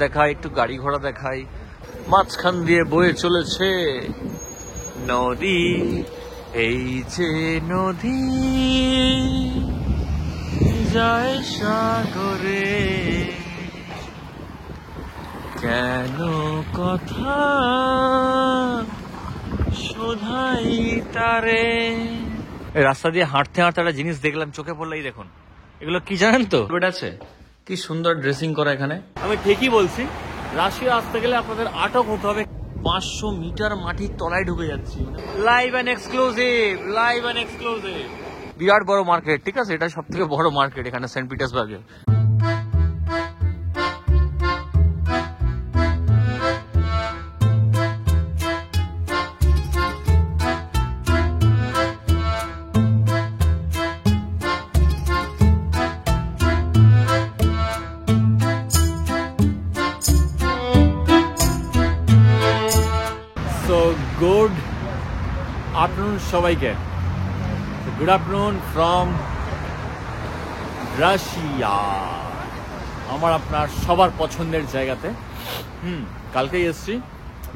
দেখাই, একটু গাড়ি ঘোড়া দেখাই। মাঝখান দিয়ে বয়ে চলেছে নদী, এই যে নদী যায় সাগরে, কেন কথা শোধাই তারে। এই রাস্তা দিয়ে হাঁটতে হাঁটতে একটা জিনিস দেখলাম, চোখে পড়লো। এই দেখুন, এগুলো কি জানেন তো? আছে কি সুন্দর ড্রেসিং করা এখানে। আমি ঠিকই বলছি, রাশিয়া আসতে গেলে আপনাদের আটক হতে হবে। 500 মিটার মাটির তলায় ঢুকে যাচ্ছি। Live and exclusive, live and exclusive. বিরাট বড় মার্কেট, ঠিক আছে, এটা সব থেকে বড় মার্কেট এখানে সেন্ট পিটার্সবার্গে। গুড আফটারনুন সবাইকে, গুড আফটারনুন ফ্রম রাশিয়া, আমার আপনার সবার পছন্দের জায়গাতে। কালকেই এসছি,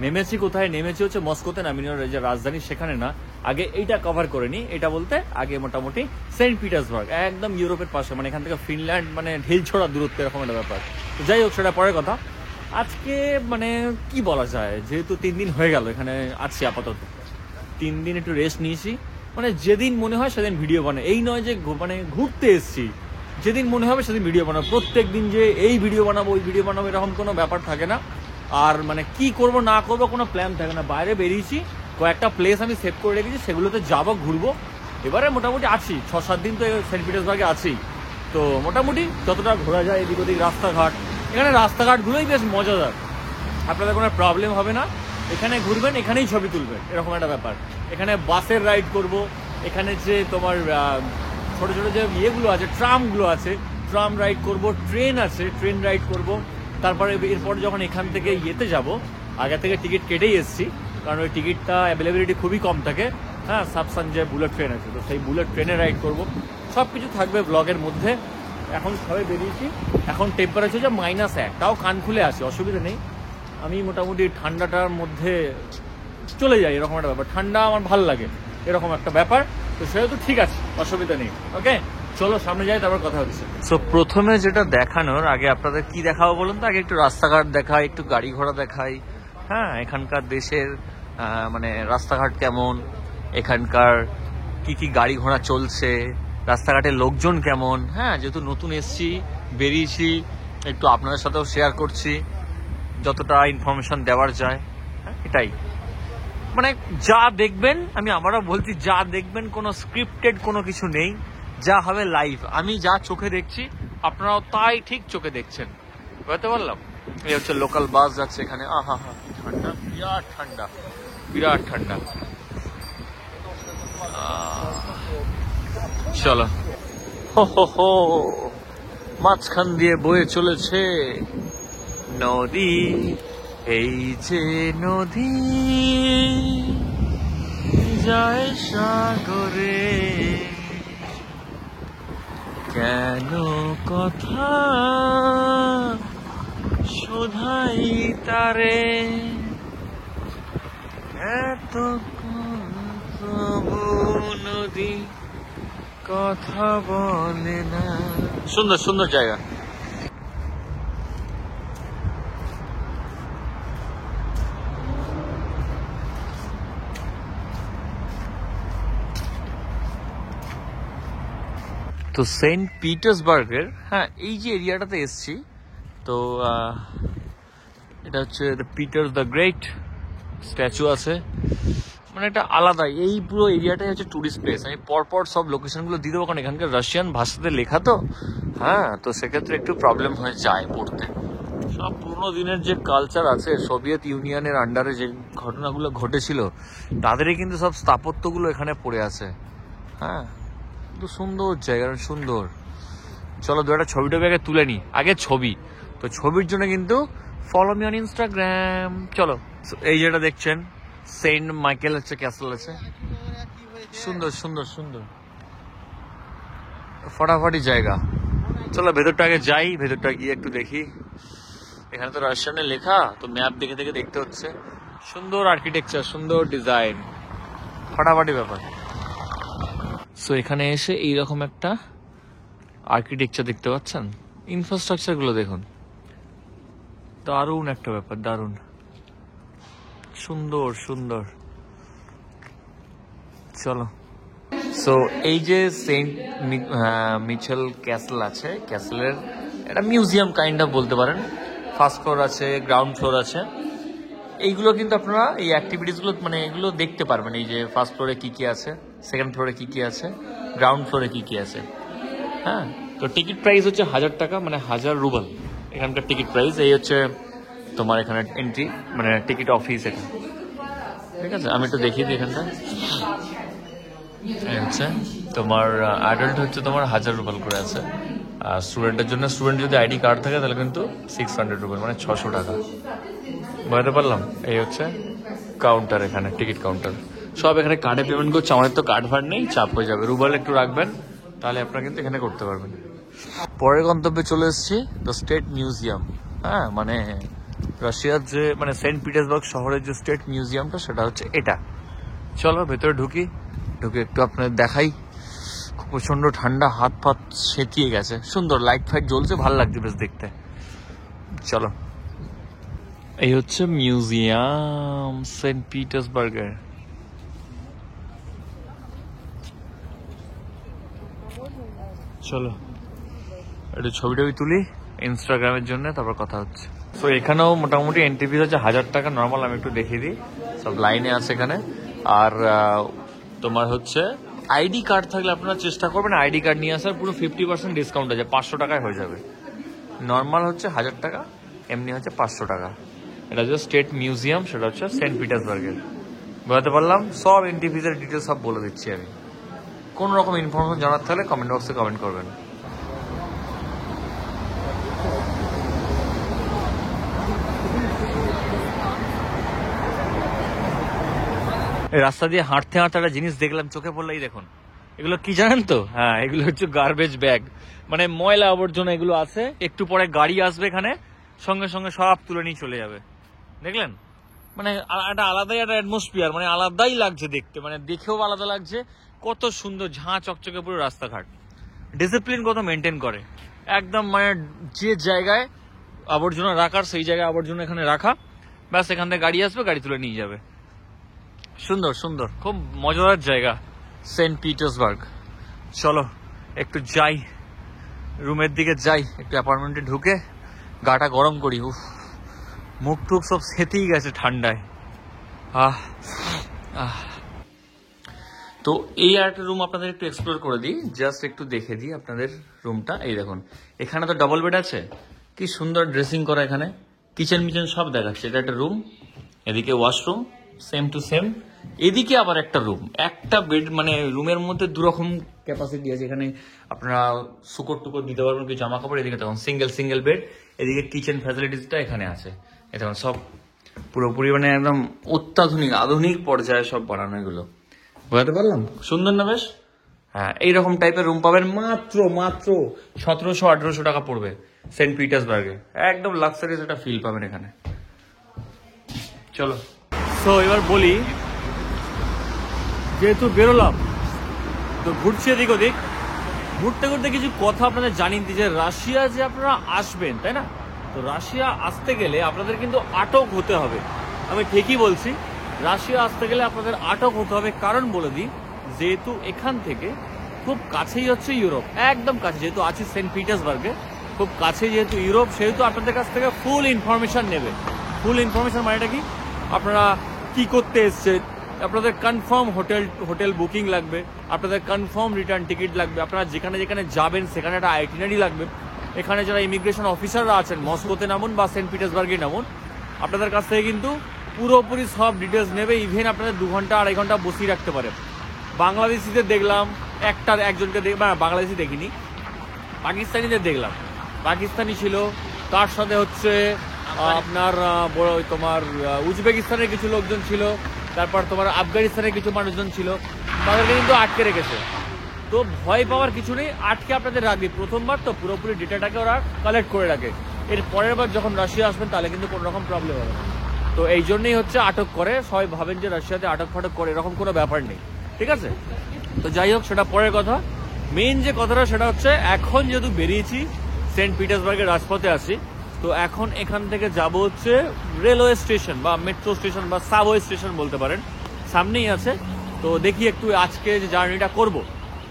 নেমেছি কোথায়? নেমেছি হচ্ছে মস্কোতে, নামিনি যে রাজধানী, সেখানে না। আগে এইটা কভার করে নি। এটা বলতে আগে মোটামুটি সেন্ট পিটার্সবার্গ, একদম ইউরোপের পাশে, মানে এখান থেকে ফিনল্যান্ড মানে ঢিল ছোড়া দূরত্ব, এরকম একটা ব্যাপার। তো যাই হোক, সেটা পরের কথা। আজকে মানে কি বলা যায়, যেহেতু 3 দিন হয়ে গেল এখানে আছি, আপাতত 3 দিন একটু রেস্ট নিয়েছি। মানে যেদিন মনে হয় সেদিন ভিডিও বানাই, এই নয় যে মানে ঘুরতে এসছি, যেদিন মনে হবে সেদিন ভিডিও বানাবো। প্রত্যেক দিন যে এই ভিডিও বানাবো ওই ভিডিও বানাবো এরকম কোনো ব্যাপার থাকে না। আর মানে কি করব না করব কোনো প্ল্যান থাকে না। বাইরে বেরিয়েছি, কয়েকটা প্লেস আমি সেভ করে রেখেছি, সেগুলোতে যাবো, ঘুরবো। এবারে মোটামুটি আছি 6-7 দিন তো সেন্ট পিটার্সবার্গে আছি। তো মোটামুটি যতটা ঘোরা যায় এদিক ওদিক, রাস্তাঘাট, এখানে রাস্তাঘাটগুলোই বেশ মজাদার, আপনাদের কোনো প্রবলেম হবে না। এখানে ঘুরবেন, এখানেই ছবি তুলবেন, এরকম একটা ব্যাপার। এখানে বাসের রাইড করব, এখানে যে তোমার ছোট ছোট যে ইয়েগুলো আছে, ট্রামগুলো আছে, ট্রাম রাইড করব, ট্রেন আছে, ট্রেন রাইড করব। তারপরে এরপর যখন এখান থেকে ইয়েতে যাব, আগে থেকে টিকিট কেটেই এসছি, কারণ ওই টিকিটটা অ্যাভেলেবিলিটি খুবই কম থাকে। হ্যাঁ, সাবসান যে বুলেট ট্রেন আছে, তো সেই বুলেট ট্রেনে রাইড করব। সব কিছু থাকবে ব্লগের মধ্যে। এখন সবাই বেরিয়েছি, এখন টেম্পারেচার যে -1, তাও কান খুলে আসে, অসুবিধা নেই। আমি মোটামুটি ঠান্ডাটার মধ্যে চলে যাই, এরকম একটা ব্যাপার। ঠান্ডা আমার ভালো লাগে, এরকম একটা ব্যাপার। তো সেটা তো ঠিক আছে, অসুবিধা নেই। ওকে, চলো সামনে যাই, তারপর কথা হচ্ছে। সো প্রথমে যেটা দেখানোর, আগে আপনাদের কি দেখাবো বলুন তো? আগে একটু রাস্তাঘাট দেখাই, একটু গাড়ি ঘোড়া দেখাই। হ্যাঁ, এখানকার দেশের মানে রাস্তাঘাট কেমন, এখানকার কি কি গাড়ি ঘোড়া চলছে, রাস্তাঘাটের লোকজন কেমন। হ্যাঁ, যেহেতু নতুন এসছি, বেরিয়েছি, একটু আপনাদের সাথেও শেয়ার করছি যতটা ইনফরমেশন দেওয়ার যায়। এটাই মানে যা দেখবেন, আমি আমারও বলছি, যা দেখবেন কোনো স্ক্রিপ্টেড কোনো কিছু নেই, যা হবে লাইভ। আমি যা চোখে দেখছি আপনারাও তাই ঠিক চোখে দেখছেন, বুঝতে পারলাম। এই হচ্ছে লোকাল বাস যাচ্ছে এখানে। আহা হা, ঠান্ডা, বিরাট ঠান্ডা, বিরাট ঠান্ডা। চলো, হো হো হো, মাঝখান দিয়ে বয়ে চলেছে নদী, এই যে নদী যায় সাগরে, কেন কথা শোধাই তারে, এত তবু নদী কথা বলে না। সুন্দর সুন্দর জায়গা। তো সেন্ট পিটার্সবার্গের, হ্যাঁ, এই যে এরিয়াটাতে এসছি, তো এটা হচ্ছে পিটার দ্য গ্রেট স্ট্যাচু আছে, মানে এটা আলাদা। এই পুরো এরিয়াটাই হচ্ছে টুরিস্ট প্লেস। আমি পরপর সব লোকেশনগুলো দিয়ে দেবো, কারণ এখানকার রাশিয়ান ভাষাতে লেখা তো। হ্যাঁ, তো সেক্ষেত্রে একটু প্রবলেম হয়ে যায় পড়তে। সব পুরোনো দিনের যে কালচার আছে, সোভিয়েত ইউনিয়নের আন্ডারে যে ঘটনাগুলো ঘটেছিল, তাদেরই কিন্তু সব স্থাপত্যগুলো এখানে পড়ে আছে। হ্যাঁ, কিন্তু সুন্দর জায়গা, সুন্দর। চলো দু একটা ছবি টবি আগে তুলে নি, আগে ছবি। তো ছবির জন্য কিন্তু ফলো মি অন ইনস্টাগ্রাম। চলো, এই যেটা দেখছেন সেন্ট মাইকেল হচ্ছে ক্যাসেল আছে, সুন্দর সুন্দর সুন্দর, ফাটাফাটি জায়গা। চলো ভেতরটা আগে যাই, ভেতরটা গিয়ে একটু দেখি। এখানে তো রাশিয়ানে লেখা, তো ম্যাপ দেখে দেখে দেখতে হচ্ছে। সুন্দর আর্কিটেকচার, সুন্দর ডিজাইন, ফাটাফাটি ব্যাপার। সো এখানে এসে এইরকম একটা আর্কিটেকচার দেখতে পাচ্ছেন, ইনফ্রাস্ট্রাকচার গুলো দেখুন, দারুণ একটা ব্যাপার, দারুণ সুন্দর সুন্দর। চলো, সো এই যে সেন্ট মিচেল ক্যাসেল আছে, ক্যাসেলের একটা মিউজিয়াম কাইন্ড অফ বলতে পারেন। ফার্স্ট ফ্লোর আছে, গ্রাউন্ড ফ্লোর আছে। এইগুলো কিন্তু আপনারা এই অ্যাক্টিভিটিসগুলো মানে এগুলো দেখতে পারবেন। এই যে ফার্স্ট ফ্লোরে কি কি আছে, সেকেন্ড ফ্লোরে কি কি আছে, গ্রাউন্ড ফ্লোরে কি কি আছে। হ্যাঁ, তো টিকিট প্রাইস হচ্ছে 1000 টাকা, মানে 1000 রুবেল এখানকার টিকিট প্রাইস। এই হচ্ছে তোমার এখানে এন্ট্রি, মানে টিকিট অফিস এটা। ঠিক আছে, আমি একটু দেখিয়ে দিই এখানটা। এই হচ্ছে তোমার অ্যাডাল্ট হচ্ছে তোমার 1000 রুবেল করে আছে। আর স্টুডেন্টের জন্য, স্টুডেন্ট যদি আইডি কার্ড থাকে তাহলে কিন্তু 600 রুবেল, মানে 600 টাকা। বুঝতে পারলাম। এই হচ্ছে কাউন্টার, এখানে টিকিট কাউন্টার। সব এখানে কার্ডে পেমেন্ট করছে। আমাদের তো কার্ড ফার্ড নেই, চাপ হয়ে যাবে। রুবেল একটু রাখবেন, তাহলে আপনারা কিন্তু এখানে করতে পারবেন। পরের গন্তব্যে চলে এসেছি, দ্য স্টেট মিউজিয়াম। হ্যাঁ, মানে রাশিয়ার যে মানে সেন্ট পিটার্সবার্গ শহরের যে স্টেট মিউজিয়ামটা, সেটা হচ্ছে এটা। চলো ভেতরে ঢুকে একটু আপনাদের দেখাই। খুব প্রচন্ড ঠান্ডা, হাত ফাত সেঁতিয়ে গেছে। সুন্দর লাইট ফাইট জ্বলছে, ভালো লাগছে বেশ দেখতে। চলো, এই হচ্ছে মিউজিয়াম সেন্ট পিটার্সবার্গের। চলো একটু ছবি তুলি ইনস্টাগ্রামের জন্য, তারপর কথা হচ্ছে। তো এখানেও মোটামুটি এন্ট্রি ফিস হচ্ছে 1000 টাকা নর্মাল। আমি একটু দেখিয়ে দিই, সব লাইনে আছে এখানে। আর তোমার হচ্ছে আইডি কার্ড থাকলে আপনারা চেষ্টা করবেন আইডি কার্ড নিয়ে আসার। পুরো 50% ডিসকাউন্ট আছে, 500 টাকায় হয়ে যাবে। নর্মাল হচ্ছে 1000 টাকা, এমনি হচ্ছে 500 টাকা। এটা হচ্ছে স্টেট মিউজিয়াম, সেটা হচ্ছে সেন্ট পিটার্সবার্গের। বুঝতে পারলাম। সব এন্ট্রি ফিসের ডিটেলস সব বলে দিচ্ছি আমি। কোন রকম ইনফরমেশন জানার থাকলে কমেন্ট বক্সে কমেন্ট করবেন। রাস্তা দিয়ে হাঁটতে হাঁটতে একটা জিনিস দেখলাম, চোখে পড়লেই দেখুন। এগুলো কি জানেন তো? হ্যাঁ, এগুলো হচ্ছে গার্বেজ ব্যাগ, মানে ময়লা আবর্জনা এগুলো আছে। একটু পরে গাড়ি আসবে এখানে, সঙ্গে সঙ্গে সব তুলে নিয়ে চলে যাবে। দেখলেন, মানে একটা আলাদাই একটা অ্যাটমসফিয়ার, মানে আলাদাই লাগছে দেখতে, মানে দেখেও আলাদা লাগছে। কত সুন্দর ঝাঁ চকচকে পুরো রাস্তাঘাট, ডিসিপ্লিন কত মেনটেন করে একদম। মানে যে জায়গায় আবর্জনা রাখার সেই জায়গায় আবর্জনা এখানে রাখা, ব্যাস এখান থেকে গাড়ি আসবে, গাড়ি তুলে নিয়ে যাবে। সুন্দর সুন্দর, খুব মজাদার জায়গা সেন্ট পিটার্সবার্গ। চলো একটু যাই, রুমের দিকে যাই, একটু অ্যাপার্টমেন্টে ঢুকে গাটা গরম করি। উফ, মুখ টুক সব সেতেই গেছে ঠান্ডায়। তো এই একটা রুম আপনাদের একটু এক্সপ্লোর করে দিই, জাস্ট একটু দেখে দিই আপনাদের রুমটা। এই দেখুন, এখানে তো ডাবল বেড আছে, কি সুন্দর ড্রেসিং করা, এখানে কিচেন মিচেন সব দেখাচ্ছে। এটা একটা রুম, এদিকে ওয়াশরুম সেম টু সেম, এদিকে আবার একটা রুম, একটা বেড, মানে রুমের মধ্যে দুরকম ক্যাপাসিটি আছে। এখানে আপনারা শুকর টুকর দিতে পারবেন, কিছু জামা কাপড়। এদিকে তখন সিঙ্গেল বেড, এদিকে কিচেন ফ্যাসিলিটিসটা এখানে আছে। এটা সব পুরোপুরি মানে একদম অত্যাধুনিক আধুনিক পর্যায়ে সব বানানো এগুলো। বুঝতে পারলাম, সুন্দর না বেশ? হ্যাঁ, এইরকম টাইপের রুম পাবেন মাত্র 1700-1800 টাকা পড়বে সেন্ট পিটার্সবার্গে। একদম লাক্সারিয়াস একটা ফিল পাবেন এখানে। চলো, তো এবার বলি, যেহেতু বেরোলাম তো ঘুরছি এদিক ওদিক, ঘুরতে ঘুরতে কিছু কথা আপনাদের জানিয়ে দিই। যে রাশিয়া যে আপনারা আসবেন, তাই না? তো রাশিয়া আসতে গেলে আপনাদের কিন্তু আটক হতে হবে। আমি ঠিকই বলছি, রাশিয়া আসতে গেলে আপনাদের আটক হতে হবে। কারণ বলে দিই, যেহেতু এখান থেকে খুব কাছেই হচ্ছে ইউরোপ, একদম কাছে। যেহেতু আছে সেন্ট পিটার্সবার্গে, খুব কাছে যেহেতু ইউরোপ, সেহেতু আপনাদের কাছ থেকে ফুল ইনফরমেশন নেবে। ফুল ইনফরমেশন মানেটা কি? আপনারা কি করতে এসছেন, আপনাদের কনফার্ম হোটেল বুকিং লাগবে, আপনাদের কনফার্ম রিটার্ন টিকিট লাগবে, আপনারা যেখানে যেখানে যাবেন সেখানে একটা আইটিনারি লাগবে। এখানে যারা ইমিগ্রেশন অফিসাররা আছেন, মস্কোতে নামুন বা সেন্ট পিটার্সবার্গে নামুন, আপনাদের কাছ থেকে কিন্তু পুরোপুরি সব ডিটেলস নেবে। ইভেন আপনাদের 2 ঘন্টা 2.5 ঘন্টা বসিয়ে রাখতে পারে। বাংলাদেশিদের দেখলাম একজনকে, বাংলাদেশি দেখিনি, পাকিস্তানিদের দেখলাম। পাকিস্তানি ছিল, তার সাথে হচ্ছে আপনার তোমার উজবেকিস্তানের কিছু লোকজন ছিল, তারপর তোমার আফগানিস্তানের কিছু মানুষজন ছিল। তাদেরকে কিন্তু আটকে রেখেছে। তো ভয় পাওয়ার কিছু নেই, আটকে আপনাদের রাখবে। প্রথমবার তো পুরোপুরি ডেটাটাকে ওরা কালেক্ট করে রাখে। এর পরের বার যখন রাশিয়া আসবেন তাহলে কিন্তু কোনো রকম প্রবলেম হবে না। তো এই জন্যই হচ্ছে আটক করে, সবাই ভাবেন যে রাশিয়াতে আটক ফাটক করে, এরকম কোনো ব্যাপার নেই, ঠিক আছে। তো যাই হোক, সেটা পরের কথা। মেইন যে কথাটা সেটা হচ্ছে, এখন যেহেতু বেরিয়েছি সেন্ট পিটার্সবার্গের রাজপথে আসি, তো এখন এখান থেকে যাব হচ্ছে রেলওয়ে স্টেশন বা মেট্রো স্টেশন বা সাবওয়ে স্টেশন বলতে পারেন, সামনেই আছে। তো দেখি একটু আজকে যে জার্নিটা করব,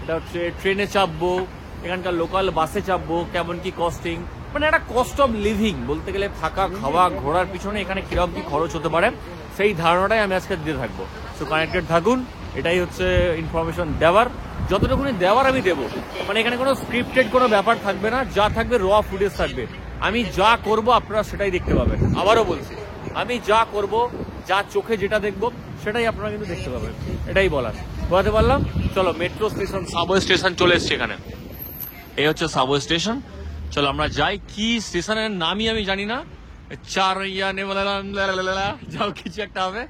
এটা হচ্ছে ট্রেনে চাপবো, এখানকার লোকাল বাসে চাপবো, কেমন কি কস্টিং, মানে একটা কস্ট অফ লিভিং বলতে গেলে, থাকা খাওয়া ঘোরার পিছনে এখানে কিরকম কি খরচ হতে পারে সেই ধারণাটাই আমি আজকে দিয়ে থাকবো। সো কানেক্টেড থাকুন, এটাই হচ্ছে ইনফরমেশন দেওয়ার, যতটুকুনি দেওয়ার আমি দেবো। মানে এখানে কোনো স্ক্রিপ্টেড কোনো ব্যাপার থাকবে না, যা থাকবে র ফুটেজ থাকবে। আমি যা করব আপনারা সেটাই দেখতে পাবেন। আবারও বলছি, আমি যা করব, যা চোখে যেটা দেখবো সেটাই আপনারা কিন্তু দেখতে পাবেন, এটাই বলার। বোঝাতে পারলাম? চলো, মেট্রো স্টেশন, সাবওয়ে স্টেশন চলে এসছে এখানে। এই হচ্ছে সাবওয়ে স্টেশন। চলো আমরা যাই। কি স্টেশনের নামই আমি জানি না, যাও কিছু একটা হবে।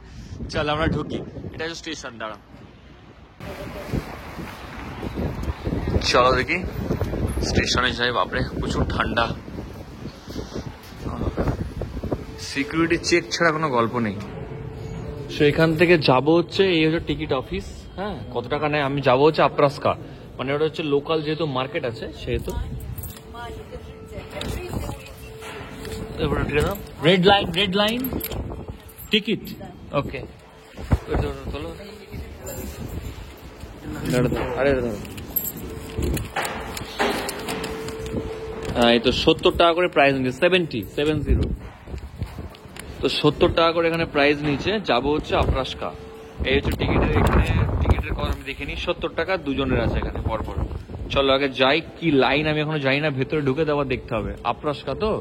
চলো আমরা ঢুকি, এটা হচ্ছে স্টেশন। দাঁড়া, চলো দেখি স্টেশনে যাই। বাপরে প্রচুর ঠান্ডা, সিকিউরিটি চেক ছাড়া কোনো গল্প নেই। সেখান থেকে যাব হচ্ছে, এই হচ্ছে টিকিট অফিস। হ্যাঁ, কত টাকা নেয়? আমি যাবো হচ্ছে আপ্রাস্কা, মানে ওটা হচ্ছে লোকাল যেহেতু মার্কেট আছে সেহেতু। Red line, red line ticket, okay. আরে এই তো 70 টাকা করে প্রাইস নিচ্ছে, 70। তো 70 টাকা করে এখানে প্রাইস নিচ্ছে। যাবো হচ্ছে আপ্রাস্কা। এই হচ্ছে টিকিটের, এখানে টিকিটের কথা আমি দেখিনি, 70 টাকা দুজনের আছে এখানে পরপর। চলো আগে যাই। কি লাইন আমি এখনো জানি না, ভেতরে ঢুকে দেওয়া দেখতে হবে। আপ্রাস্কা তো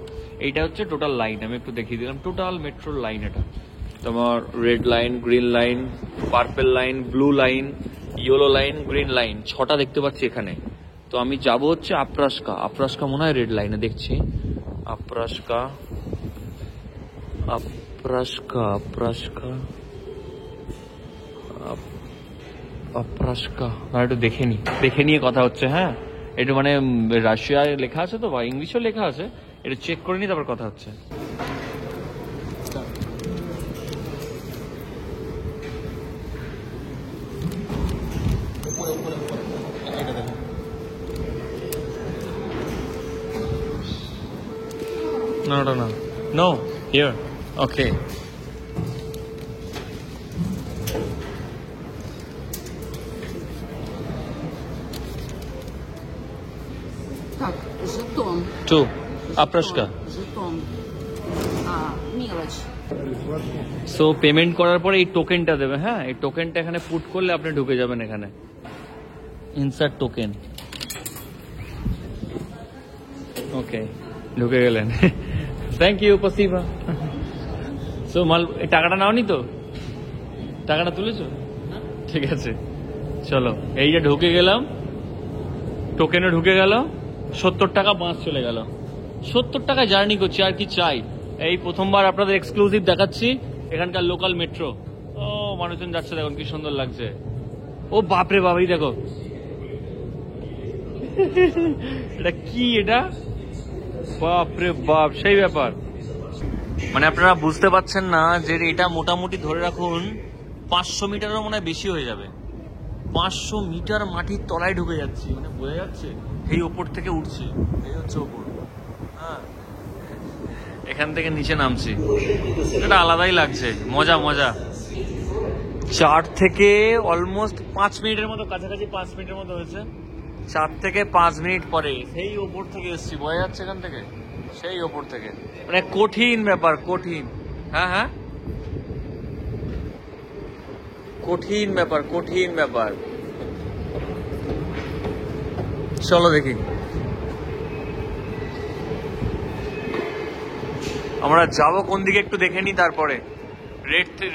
এইটা হচ্ছে টোটাল লাইন, আমি একটু দেখিয়ে দিলাম। টোটাল মেট্রোর লাইন এটা, তোমার red line, green line, purple line, blue line, yellow line, green line, 6টা দেখতে পাচ্ছি এখানে। তো আমি যাব হচ্ছে আপ্রাস্কা। আপ্রাস্কা মনে হয় রেড লাইনে দেখছি। আপ্রাস্কা, আপ্রাস্কা, আপ্রাস্কা, আপ্রাস্কা। একটু দেখে নিয়ে কথা হচ্ছে। হ্যাঁ, একটু মানে রাশিয়ায় লেখা আছে তো, বা ইংলিশেও লেখা আছে, একটু চেক করে নিয়ে তারপর কথা হচ্ছে। No, here. Okay. Так, жетон. Two. Аптрошка. Жетон. Мелочь. So payment করার পরে এই টোকেনটা দেবে। হ্যাঁ, এই টোকেনটা এখানে পুট করলে আপনি ঢুকে যাবেন এখানে। Insert token. ওকে, ঢুকে গেলেন। Thank you, পসিবা। সো মাল, এই টাকাটা নাওনি তো? টাকাটা তুলেছো? ঠিক আছে, চলো। এই যে ঢুকে গেলাম, টোকেনে ঢুকে গেল, 70 টাকা বাস চলে গেল। 70 টাকায় জার্নি করছি, আর কি চাই। এই প্রথমবার আপনাদের এক্সক্লুসিভ দেখাচ্ছি এখানকার লোকাল মেট্রো। ও, মানুষজন যাচ্ছে, দেখুন কি সুন্দর লাগছে। ও বাপরে বাবাই, দেখো এটা কি, এটা বাপরে বাপ, সেই ব্যাপার। মানে আপনারা বুঝতে পারছেন না যে এটা মোটামুটি ধরে রাখুন 500 মিটারেরও মনে হয় বেশি হয়ে যাবে। 500 মিটার মাটির তলায় ঢুকে যাচ্ছি, মানে বোঝা যাচ্ছে এই ওপর থেকে উঠছি। এই হচ্ছে ওপর। হ্যাঁ, এখান থেকে নিচে নামছি, এটা আলাদাই লাগছে, মজা মজা। 4 থেকে অলমোস্ট 5 মিনিটের মতো, কাছাকাছি 5 মিনিটের মতো হয়েছে। 4 থেকে 5 মিনিট পরে সেই ওপর থেকে এসছি, বোঝা যাচ্ছে এখান থেকে, সেই ওপর থেকে। মানে কঠিন ব্যাপার, কঠিন। হ্যাঁ হ্যাঁ, কঠিন ব্যাপার, কঠিন ব্যাপার। চলো দেখি আমরা যাবো কোন দিকে, একটু দেখে নি। তারপরে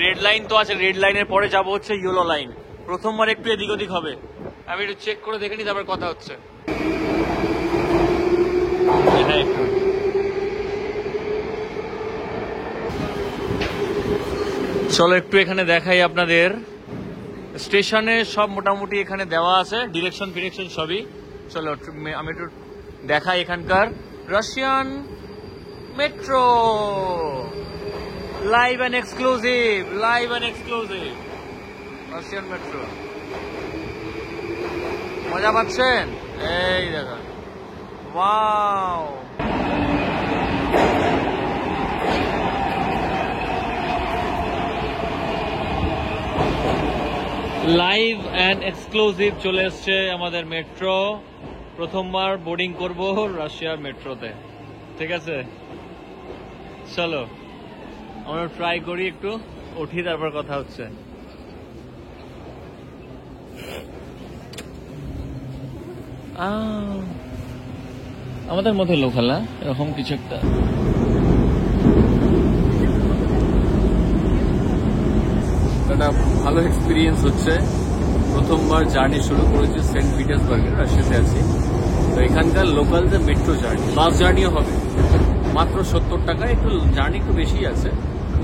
রেড লাইন তো আছে, রেড লাইনের পরে যাবো হচ্ছে ইয়েলো লাইন। প্রথমবার একটু এদিক ওদিক হবে, আমি একটু চেক করে দেখে নি, তারপর কথা হচ্ছে। একটু চলো একটু এখানে দেখাই আপনাদের। স্টেশনে সব মোটামুটি এখানে দেওয়া আছে, ডিরেকশন ফিরেকশন সবই। চলো আমি একটু দেখাই এখানকার Russian metro live and exclusive, Russian metro. মজা পাচ্ছেন? এই দেখুন, ওয়াও। লাইভ অ্যান্ড এক্সক্লুসিভ চলে এসছে আমাদের মেট্রো। প্রথমবার বোর্ডিং করব রাশিয়ার মেট্রোতে, ঠিক আছে? চলো আমরা ট্রাই করি, একটু উঠি, তারপর কথা হচ্ছে। আমাদের মধ্যে লোকাল না, এরকম কিছু একটা। একটা ভালো এক্সপিরিয়েন্স হচ্ছে। প্রথমবার জার্নি শুরু করেছি সেন্ট পিটার্সবার্গে, রাশিয়াতে আছি। তো এখানকার লোকাল যে মেট্রো জার্নি, বাস জার্নিও হবে মাত্র 70 টাকা। একটু জার্নি একটু বেশি আছে।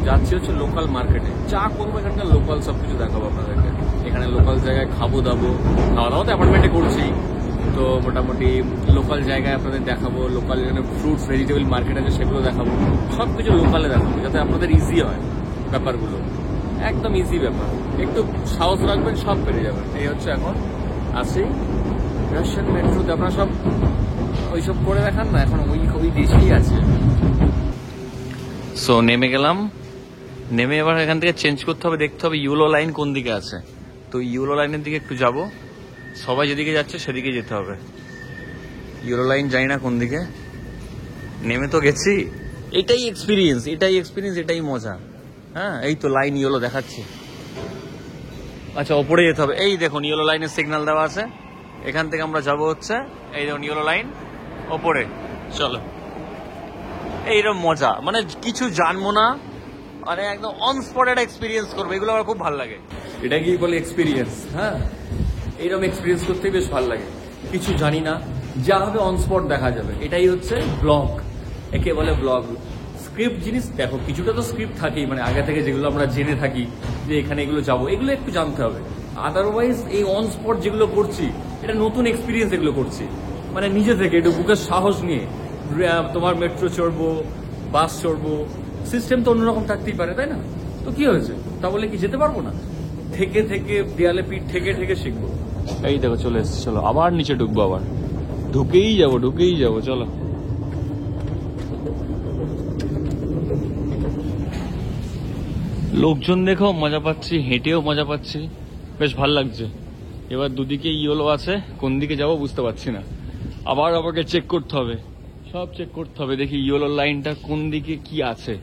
যাচ্ছি হচ্ছে লোকাল মার্কেটে, চা করবো, এখানকার লোকাল সবকিছু দেখাবো আপনাদেরকে। এখানে লোকাল জায়গায় খাওয়া দাওয়া তো অ্যাপার্টমেন্টে করছি, তো মোটামুটি লোকাল জায়গায় আপনাদের দেখাবো। লোকাল এখানে ফ্রুটস ভেজিটেবল মার্কেট আছে, সেগুলো দেখাবো। সবকিছু লোকালে দেখাবো, যাতে আপনাদের ইজি হয় ব্যাপারগুলো। একদম ইজি ব্যাপার, একটু সাহস রাখবেন, সব পেরে যাবেন। এই হচ্ছে এখন আসি রাশিয়ান মেট্রোতে। আপনারা সব ওইসব করে দেখান না, এখন ওই দেশেই আছে। সো নেমে গেলাম, নেমে এবার এখান থেকে চেঞ্জ করতে হবে, দেখতে হবে ইউলো লাইন কোন দিকে আছে। তো ইউলো লাইনের দিকে একটু যাব, সবাই যেদিকে যাচ্ছে সেদিকে যেতে হবে। ইউলো লাইন জানি না কোন দিকে, নেমে তো গেছি। এটাই এক্সপিরিয়েন্স, এটাই মজা। হ্যাঁ, এই তো লাইন ইয়েলো দেখাচ্ছি। আচ্ছা, ওপরে যেতে হবে। এই দেখুন ইয়েলো লাইনের সিগন্যাল দেওয়া আছে, এখান থেকে আমরা যাব হচ্ছে, এই দেখুন ইয়েলো লাইন ওপরে। চলো, এইরকম মজা, মানে কিছু জানবো না, মানে একদম অন স্পট একটা এক্সপিরিয়েন্স করবো। এগুলো আমার খুব ভালো লাগে। এটা কি বলে এক্সপিরিয়েন্স? হ্যাঁ, এইরকম এক্সপিরিয়েন্স করতে বেশ ভালো লাগে। কিছু জানি না, যা হবে অন স্পট দেখা যাবে। এটাই হচ্ছে ব্লগ, একে বলে ব্লগ। স্ক্রিপ্ট জিনিস দেখো, কিছুটা তো স্ক্রিপ্ট থাকেই, মানে আগে থেকে যেগুলো আমরা জেনে থাকি যে এখানে এগুলো যাবো, এগুলো একটু জানতে হবে। আদারওয়াইজ এই অন স্পট যেগুলো করছি, এটা নতুন এক্সপিরিয়েন্স। এগুলো করছি মানে নিজে থেকে একটু বুকের সাহস নিয়ে। তোমার মেট্রো চড়বো, বাস চড়বো, সিস্টেম তো অন্যরকম থাকতেই পারে, তাই না? তো কি হয়েছে, তা বলে কি যেতে পারবো না? থেকে দেয়ালে পিঠ থেকে শিখবো। এই দেখো চলে এসছি। চলো আবার নিচে ঢুকবো, আবার ঢুকেই যাবো। চলো, লোকজন দেখো, মজা পাচ্ছি, হেঁটেও মজা পাচ্ছি, বেশ ভাল লাগছে। এবার দুদিকে ইয়েলো আছে, কোন দিকে যাবো বুঝতে পারছি না। আবার আমাকে চেক করতে হবে, সব চেক করতে হবে। দেখি ইয়েলো লাইনটা কোন দিকে কি আছে,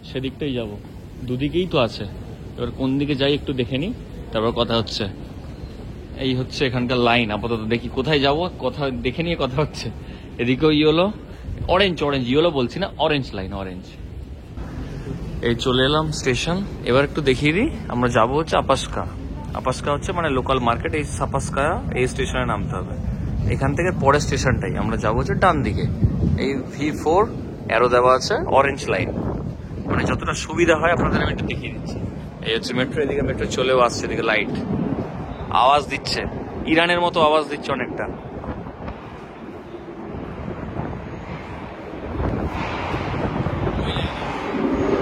সেদিকটাই যাব। দুদিকেই তো আছে, এবার কোন দিকে যাই একটু দেখে নি, তারপর কথা হচ্ছে। এই হচ্ছে এখানকার লাইন আপাতত। দেখি কোথায় যাব, কথা দেখে নিয়ে কথা হচ্ছে। এদিকেও ইয়েলো, অরেঞ্জ ইয়েলো বলছি না, অরেঞ্জ লাইন, অরেঞ্জ। এই চলে এলাম স্টেশন। এবার একটু দেখিয়ে দিই, আমরা যাবো হচ্ছে আপাসকা হচ্ছে মানে লোকাল মার্কেট। এই সাপাসকায়া এই স্টেশনে নামতে হবে। এখান থেকে পরের স্টেশনটাই আমরা যাবো হচ্ছে ডান দিকে। এই V4 অ্যারো দেওয়া আছে, অরেঞ্জ লাইন। মানে যতটা সুবিধা হয় আপনাদের আমি একটু দেখিয়ে দিচ্ছি। এই হচ্ছে মেট্রো, এদিকে মেট্রো চলেও আসছে, এদিকে লাইট আওয়াজ দিচ্ছে, ইরানের মতো আওয়াজ দিচ্ছে অনেকটা।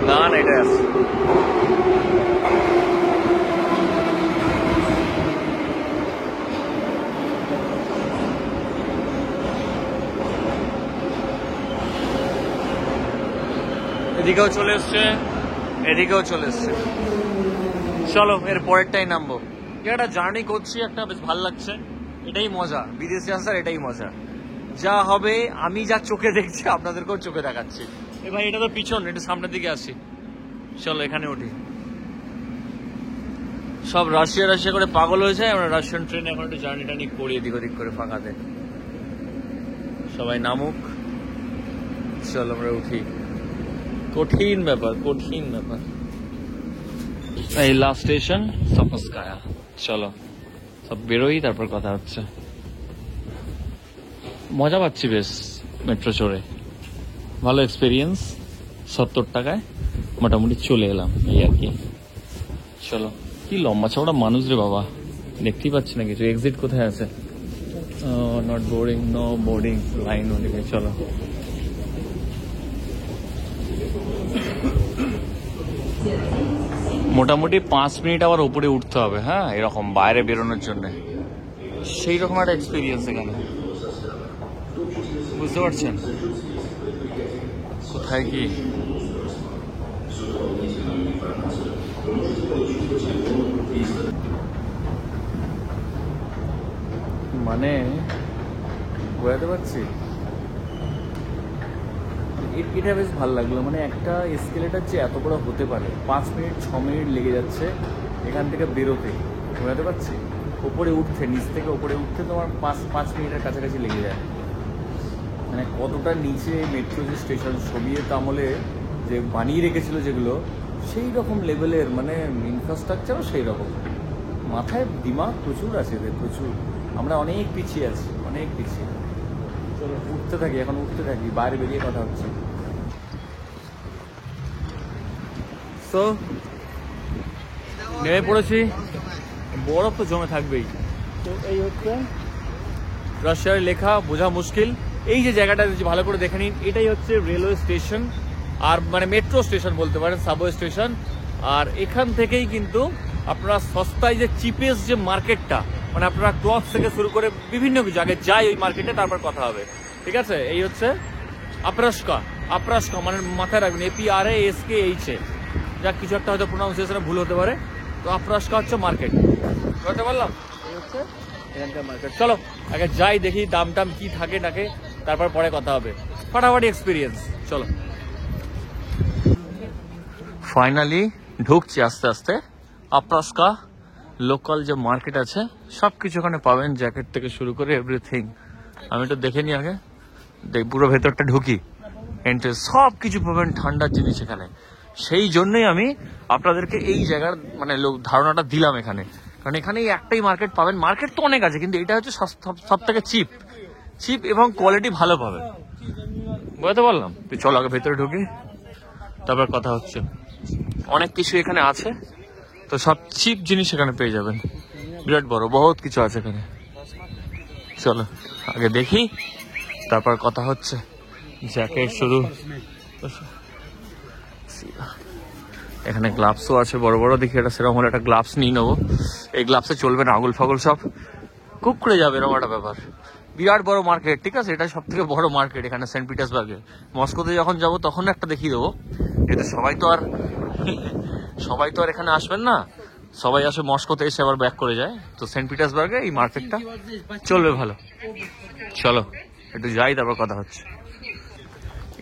না এটা আছে। এদিকেও চলে এসছে, এদিকেও চলে এসছে। চলো এর পরেরটাই নামবো। একটা জার্নি করছি, একটা বেশ ভালো লাগছে। এটাই মজা, বিদেশে আসার এটাই মজা। যা হবে আমি যা চোখে দেখছি আপনাদেরকেও চোখে দেখাচ্ছি। এ ভাই, এটা তো পিছন, এটা সামনের দিকে আসি। চলো এখানে উঠি। সব রাশিয়া করে পাগল হয়ে যায়। আমরা রাশিয়ান ট্রেনে এখন একটু জার্নি টার্নি করি এদিক ওদিক করে ফাঁকাতে। সবাই নামুক, চলো আমরা উঠি। কঠিন ব্যাপার। এই লাস্ট স্টেশন সাপাসকায়া। চলো সব বেরোই, তারপর কথা হচ্ছে। মজা পাচ্ছি বেশ মেট্রো চড়ে, ভালো এক্সপিরিয়েন্স। 70 টাকায় মোটামুটি চলে এলাম, এই আর কি। চলো, কি লম্বা চওড়া মানুষ রে বাবা, দেখতেই পাচ্ছি না কিছু। এক্সিট কোথায় আছে? Not boarding, no boarding line ওদিকে। চলো মোটামুটি 5 মিনিট আবার উপরে উঠতে হবে, হ্যাঁ, এরকম বাইরে বেরোনোর জন্য। সেই রকম একটা এক্সপিরিয়েন্স এখানে, বুঝতে পারছেন কোথায় কি। মানে বোঝাতে পারছি, এটা বেশ ভালো লাগলো। মানে একটা এসকেলেটার যে এত বড় হতে পারে, 5 মিনিট 6 মিনিট লেগে যাচ্ছে এখান থেকে বেরোতে, বোঝাতে পারছি। ওপরে উঠতে, নিচ থেকে ওপরে উঠতে তোমার 5 মিনিটের কাছাকাছি লেগে যায়। মানে কতটা নিচে মেট্রো যে স্টেশন সোভিয়েত আমলে যে বানিয়ে রেখেছিল যেগুলো, সেই রকম লেভেলের মানে ইনফ্রাস্ট্রাকচারও সেই রকম। মাথায় দিমাগ প্রচুর আছে এদের, প্রচুর। আমরা অনেক পিছিয়ে আছি, অনেক পিছিয়ে। চলো উঠতে থাকি, এখন উঠতে থাকি, বাইরে বেরিয়ে কথা হচ্ছে। তো নেমে পড়েছি, বরফ তো জমে থাকবেই। তো এই হচ্ছে রাশিয়ার লেখা, বোঝা মুশকিল। এই যে জায়গাটা ভালো করে দেখে নিন, এটাই হচ্ছে রেলওয়ে স্টেশন, আর মানে মেট্রো স্টেশন বলতে পারেন, সাবওয়ে স্টেশন। আর এখান থেকেই কিন্তু আপনারা সস্তায় যে চিপেস্ট যে মার্কেটটা, মানে আপনারা ক্লথ থেকে শুরু করে বিভিন্ন জায়গায় যাই ওই মার্কেটে, তারপর কথা হবে, ঠিক আছে। এই হচ্ছে আপ্রাস্কা, আপ্রাস্কা মানে মাথায় রাখবেন, APRASKH, যা কিছু একটা হয়তো প্রোনাউন্সিয়েশনে ভুল হতে পারে। তো আপ্রাস্কা হচ্ছে মার্কেট, বুঝতে পারলাম। এই হচ্ছে এখানকার মার্কেট। চলো আগে যাই, দেখি দাম টাম কি থাকে নাকে, তারপর পরে কথা হবে। ফাটাফাটি এক্সপিরিয়েন্স, চলো। ফাইনালি ঢুকছি আস্তে আস্তে আপ্রাস্কা। লোকাল যে মার্কেট আছে সব কিছু ওখানে পাবেন, জ্যাকেট থেকে শুরু করে এভরিথিং। আমি একটু দেখে নিই আগে, পুরো ভেতরটা ঢুকি, এন্ট্রি সব কিছু পাবেন, ঠান্ডার জিনিস এখানে। সেই জন্যই আমি আপনাদেরকে এই জায়গার মানে ধারণাটা দিলাম এখানে, কারণ এখানে এই একটাই মার্কেট পাবেন। মার্কেট তো অনেক আছে, কিন্তু এটা হচ্ছে সব থেকে চিপ এবং কোয়ালিটি ভালো পাবেন, বুঝতে পারলাম। তুই চল আগে ভেতরে ঢুকি, তারপর কথা হচ্ছে। অনেক কিছু এখানে আছে, তো সব চিপ জিনিস এখানে পেয়ে যাবেন। বিরাট বড়, বহুত কিছু আছে এখানে। চলো আগে দেখি, তারপর কথা হচ্ছে। জ্যাকেট শুরু, এখানে গ্লাভসও আছে বড় বড়, দেখি এটা সেরকম হলে একটা গ্লাভস নিয়ে নেবো। এই গ্লাভসে চলবে না, আঙুল ফাগুল সব কুকড়ে যাবে, এরকম একটা ব্যাপার। বিরাট বড় মার্কেট, ঠিক আছে, এটা সব থেকে বড় মার্কেট এখানে সেন্ট পিটার্সবার্গে। মস্কোতে যখন যাবো তখন একটা দেখিয়ে দেবো, কিন্তু সবাই তো আর এখানে আসবেন না, সবাই আসে মস্কোতে, এসে আবার ব্যাক করে যায়। তো সেন্ট পিটার্সবার্গে এই মার্কেটটা চলবে ভালো। চলো একটু যাই, তারপর কথা হচ্ছে।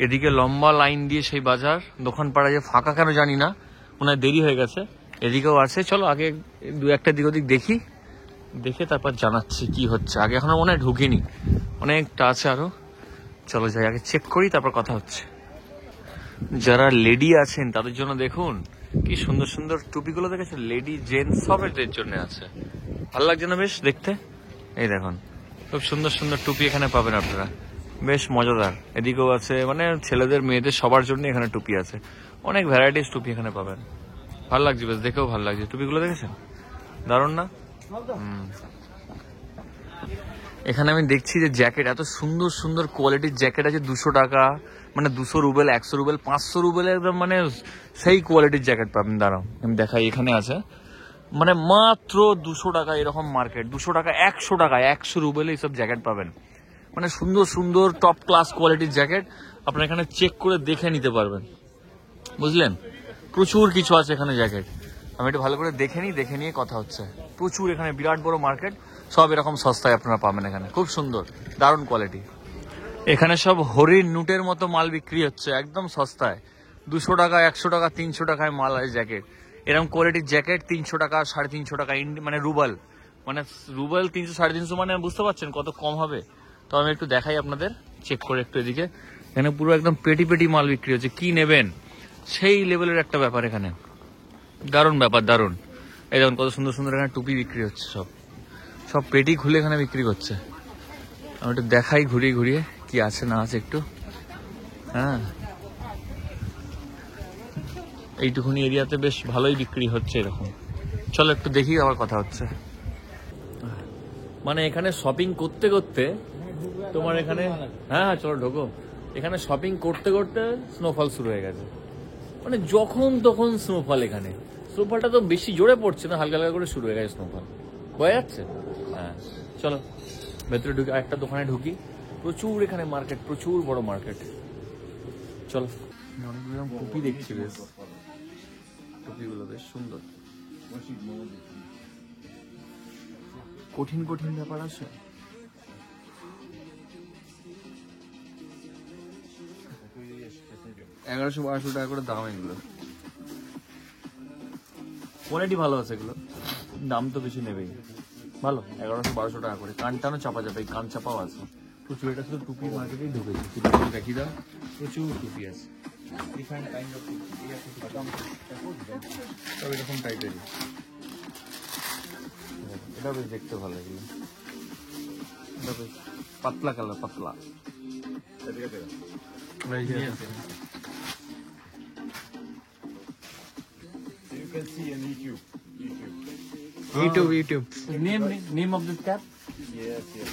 এদিকে লম্বা লাইন দিয়ে সেই বাজার, দোকানপাড়া যে ফাঁকা কেন জানি না, মনে হয় দেরি হয়ে গেছে। এদিকেও আছে, চলো আগে দু একটা দিক ওদিক দেখি, দেখে তারপর জানাচ্ছি কি হচ্ছে। আগে এখনো মনে হয় ঢুকিনি, অনেকটা আছে আরো। চলো যাই, আগে চেক করি, তারপর কথা হচ্ছে। যারা লেডি আছেন তাদের জন্য দেখুন কি সুন্দর সুন্দর টুপিগুলো, দেখেছেন? লেডি জেন্টস সবের জন্য আছে, ভালো লাগছে না বেশ দেখতে? এই দেখুন, খুব সুন্দর সুন্দর টুপি এখানে পাবেন আপনারা, বেশ মজাদার। এদিকেও আছে, মানে ছেলেদের মেয়েদের সবার জন্য এখানে টুপি আছে, অনেক ভ্যারাইটিস টুপি এখানে পাবেন। ভালো লাগছে বেশ, দেখেও ভালো লাগছে। টুপিগুলো দেখেছেন? দারুণ না? এখানে আমি দেখছি যে জ্যাকেট, এত সুন্দর সুন্দর কোয়ালিটির জ্যাকেট আছে। 200 টাকা, মানে 200 রুবেল, 100 রুবেল, 500 রুবেল, একদম মানে সেই কোয়ালিটির জ্যাকেট পাবেন। দাঁড়াও আমি দেখাই, এখানে আছে মানে মাত্র 200 টাকা এরকম মার্কেট। 200 টাকা, 100 টাকা, 100 রুবেল এইসব জ্যাকেট পাবেন। মানে সুন্দর সুন্দর টপ ক্লাস কোয়ালিটির জ্যাকেট আপনারা এখানে চেক করে দেখে নিতে পারবেন, বুঝলেন? প্রচুর কিছু আছে এখানে জ্যাকেট। আমি একটু ভালো করে দেখে নিয়ে কথা হচ্ছে। প্রচুর এখানে বিরাট বড় মার্কেট, সব এরকম সস্তায় আপনারা পাবেন এখানে, খুব সুন্দর দারুণ কোয়ালিটি। এখানে সব হরিণ নুটের মতো মাল বিক্রি হচ্ছে একদম সস্তায়। 200 টাকা, 100 টাকা, 300 টাকায় মাল আছে জ্যাকেট। এরকম কোয়ালিটির জ্যাকেট 300 টাকা, 350 টাকা, মানে রুবেল, মানে রুবেল 300 350, মানে বুঝতে পারছেন কত কম হবে। তো আমি একটু দেখাই আপনাদের, চেক করে একটু এদিকে। এখানে পুরো একদম পেটি পেটি মাল বিক্রি হচ্ছে, কি নেবেন সেই লেভেলের একটা ব্যাপার এখানে, দারুণ ব্যাপার, দারুণ। এই দেখুন কত সুন্দর সুন্দর এখানে টুপি বিক্রি হচ্ছে, সব পেটি খুলে এখানে বিক্রি করছে। আমি একটু দেখাই ঘুরিয়ে ঘুরিয়ে কি আছে না আছে একটু। হ্যাঁ, এইটুকুনি এরিয়াতে বেশ ভালোই বিক্রি হচ্ছে এরকম। চলো একটু দেখি, আবার কথা হচ্ছে। মানে এখানে শপিং করতে করতে তোমার এখানে, হ্যাঁ চলো ঢোকো। এখানে শপিং করতে করতে স্নোফল শুরু হয়ে গেছে, মানে যখন তখন স্নোফল এখানে। স্নোফলটা তো বেশি জোরে পড়ছে না, হালকা হালকা করে শুরু হয়ে গেছে স্নোফল, বোঝা যাচ্ছে। হ্যাঁ চলো ভেতরে ঢুকি, একটা দোকানে ঢুকি। প্রচুর এখানে মার্কেট, প্রচুর বড় মার্কেট। চলো অনেক টুপি দেখছি, বেশ টুপিগুলো বেশ সুন্দর। কঠিন কঠিন ব্যাপার আছে। $1100-1200 করে দাম এগুলো। কোয়ালিটি ভালো আছে এগুলো, দাম তো বেশি নেবেই। ভালো, $1100-1200 করে। কানটানো চাপা যাবে, এই কান চাপাও আছে প্রচুর। এটা শুধু টুপি মার্কেটেই ঢুকেছে, দেখি দাও প্রচুর টুপি আছে। সব এরকম টাইপেরই। এটা বেশ দেখতে ভালো লাগলো, এটা বেশ পাতলা কালার, পাতলা। You can see on YouTube. YouTube. Name of this cap? Yes, yes.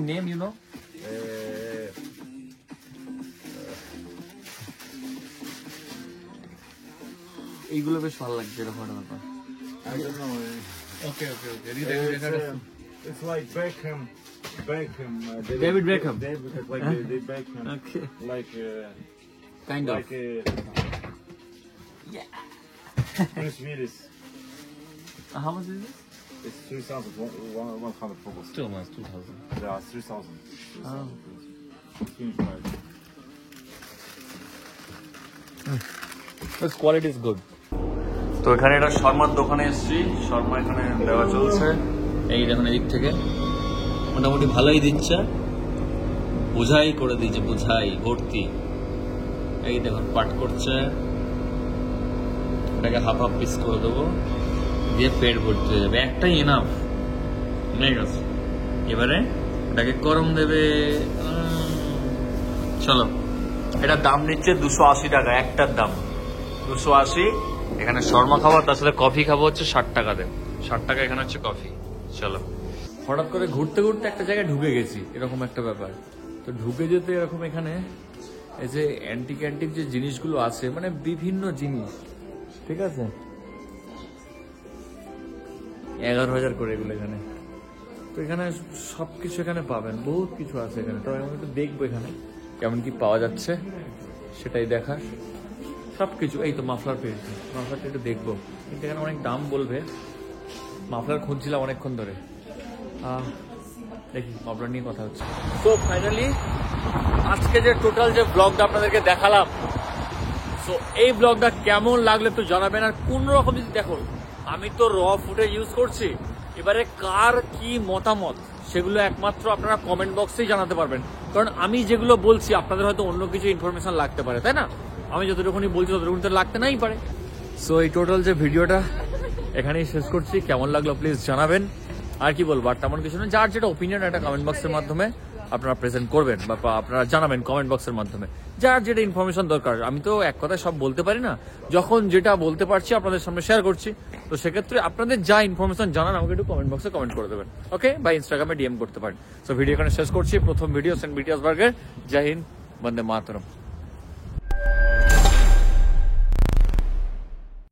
Name, you know? এইগুলো বেশ ভালো লাগছে, এরকম একটা ব্যাপার। I don't know. Okay. It's like Beckham. David Beckham. David, like the Beckham. Okay. Like Kind of. like Bruce Willis. How much is this? It's 3,100 rubles. Still nice, 2000. Yeah, 3,000. Oh. Finish price. This quality is good. তো এখানে একটা শর্মার দোকানে এসেছি, শর্মা এখানে দেওয়া চলছে। এই দেখুন এদিক থেকে মোটামুটি ভালোই দিচ্ছে, বোঝাই করে দিচ্ছে, বোঝাই ভর্তি। এই দেখুন পাট করছে, এটাকে হাফ পিস করে দেবো, দিয়ে পেট ভর্তি হয়ে যাবে, একটাই এনাফ। ঠিক আছে, এবারে এটাকে গরম দেবে। চলো, এটার দাম নিচ্ছে $280, একটার দাম $280। এখানে শর্মা খাবো, তার সাথে কফি খাবো হচ্ছে $60 $60 এখানে হচ্ছে কফি। চলো, হঠাৎ করে ঘুরতে ঘুরতে একটা জায়গায় ঢুকে গেছি, এরকম একটা ব্যাপার। তো ঢুকে যেতে এরকম এখানে এই যে অ্যান্টিক যে জিনিসগুলো আছে, মানে বিভিন্ন জিনিস, ঠিক আছে, 11,000 করে এগুলো এখানে। তো এখানে সবকিছু এখানে পাবেন, বহুত কিছু আছে এখানে। তো আমি একটু দেখবো এখানে কেমন কি পাওয়া যাচ্ছে, সেটাই দেখার। সবকিছু, এই তো মাফলার পেয়েছি, মাফলারটা একটু দেখবো, কিন্তু এখানে অনেক দাম বলবে। মাফলার খুঁজছিলাম অনেকক্ষণ ধরে, দেখি মাফলার নিয়ে কথা হচ্ছে। তো ফাইনালি আজকে যে টোটাল যে ব্লগটা আপনাদেরকে দেখালাম, তো এই ব্লগটা কেমন লাগলো একটু জানাবেন। আর কোন রকম যদি দেখো, আমি তো র ফুটেজ ইউজ করছি, এবারে কার কি মতামত সেগুলো একমাত্র আপনারা কমেন্ট বক্সেই জানাতে পারবেন। কারণ আমি যেগুলো বলছি আপনাদের হয়তো অন্য কিছু ইনফরমেশন লাগতে পারে, তাই না? আমি যতটুকুনি বলছি ততটুকুনি তো লাগতে নাই পারে। সো এই টোটাল যে ভিডিওটা এখানেই শেষ করছি। কেমন লাগলো প্লিজ জানাবেন। আর কি বলবো, আর তেমন কিছু না, যার যেটা ওপিনিয়ন একটা কমেন্ট বক্সের মাধ্যমে আপনারা প্রেজেন্ট করবেন বা আপনারা জানাবেন কমেন্ট বক্সের মাধ্যমে, যার যেটা ইনফরমেশন দরকার। আমি তো এক কথায় সব বলতে পারি না, যখন যেটা বলতে পারছি আপনাদের সামনে শেয়ার করছি। তো সেক্ষেত্রে আপনাদের যা ইনফরমেশন জানান আমাকে একটু কমেন্ট বক্সে কমেন্ট করে দেবেন, ওকে, বা ইনস্টাগ্রামে ডিএম করতে পারেন। তো ভিডিও এখানে শেষ করছি, প্রথম ভিডিও সেন্ট বিটিয়াসবার্গের। জয় হিন্দ, বন্দে মাতরম।